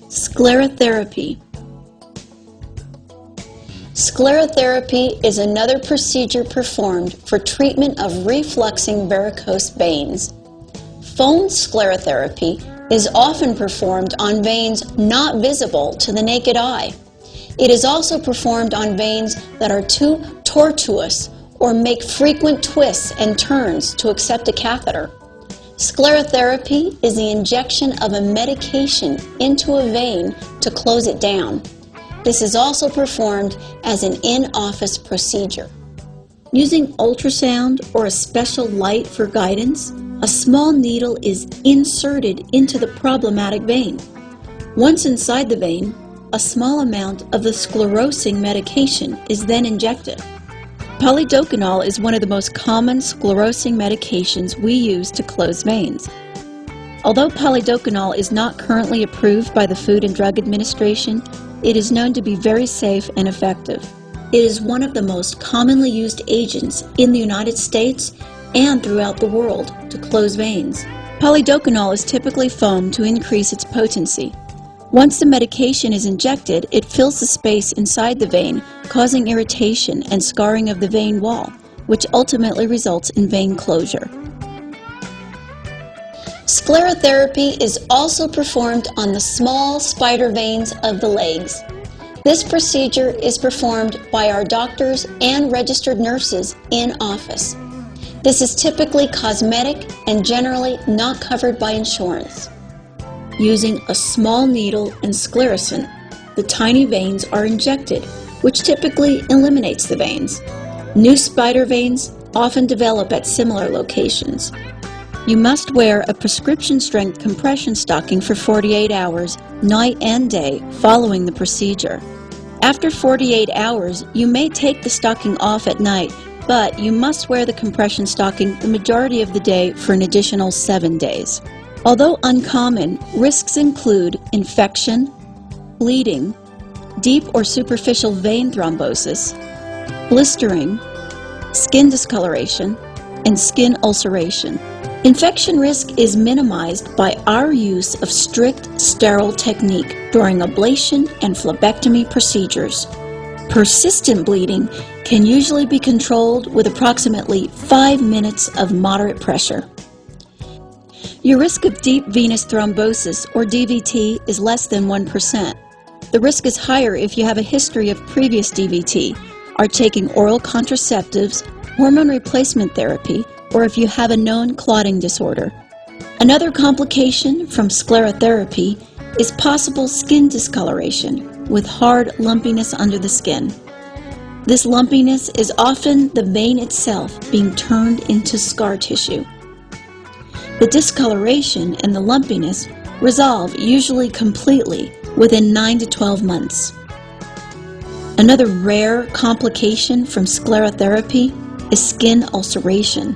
Sclerotherapy. Sclerotherapy is another procedure performed for treatment of refluxing varicose veins. Foam sclerotherapy is often performed on veins not visible to the naked eye. It is also performed on veins that are too tortuous or make frequent twists and turns to accept a catheter. Sclerotherapy is the injection of a medication into a vein to close it down. This is also performed as an in-office procedure. Using ultrasound or a special light for guidance, a small needle is inserted into the problematic vein. Once inside the vein, a small amount of the sclerosing medication is then injected. Polidocanol is one of the most common sclerosing medications we use to close veins. Although polidocanol is not currently approved by the Food and Drug Administration, it is known to be very safe and effective. It is one of the most commonly used agents in the United States and throughout the world to close veins. Polidocanol is typically foamed to increase its potency. Once the medication is injected, it fills the space inside the vein, causing irritation and scarring of the vein wall, which ultimately results in vein closure. Sclerotherapy is also performed on the small spider veins of the legs. This procedure is performed by our doctors and registered nurses in office. This is typically cosmetic and generally not covered by insurance. Using a small needle and sclerosant, the tiny veins are injected, which typically eliminates the veins. New spider veins often develop at similar locations. You must wear a prescription-strength compression stocking for 48 hours, night and day, following the procedure. After 48 hours, you may take the stocking off at night, but you must wear the compression stocking the majority of the day for an additional 7 days. Although uncommon, risks include infection, bleeding, deep or superficial vein thrombosis, blistering, skin discoloration, and skin ulceration. Infection risk is minimized by our use of strict sterile technique during ablation and phlebectomy procedures. Persistent bleeding can usually be controlled with approximately 5 minutes of moderate pressure. Your risk of deep venous thrombosis, or DVT, is less than 1%. The risk is higher if you have a history of previous DVT, are taking oral contraceptives, hormone replacement therapy, or if you have a known clotting disorder. Another complication from sclerotherapy is possible skin discoloration with hard lumpiness under the skin. This lumpiness is often the vein itself being turned into scar tissue. The discoloration and the lumpiness resolve usually completely within 9 to 12 months. Another rare complication from sclerotherapy is skin ulceration.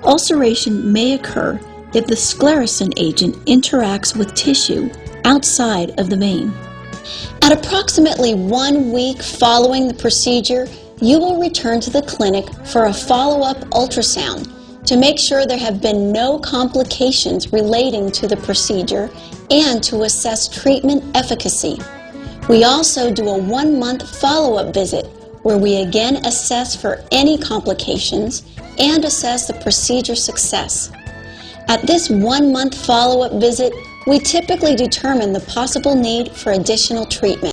Ulceration may occur if the sclerosant agent interacts with tissue outside of the vein. At approximately 1 week following the procedure, you will return to the clinic for a follow-up ultrasound to make sure there have been no complications relating to the procedure and to assess treatment efficacy. We also do a 1-month follow-up visit where we again assess for any complications and assess the procedure success. At this 1-month follow-up visit, we typically determine the possible need for additional treatment.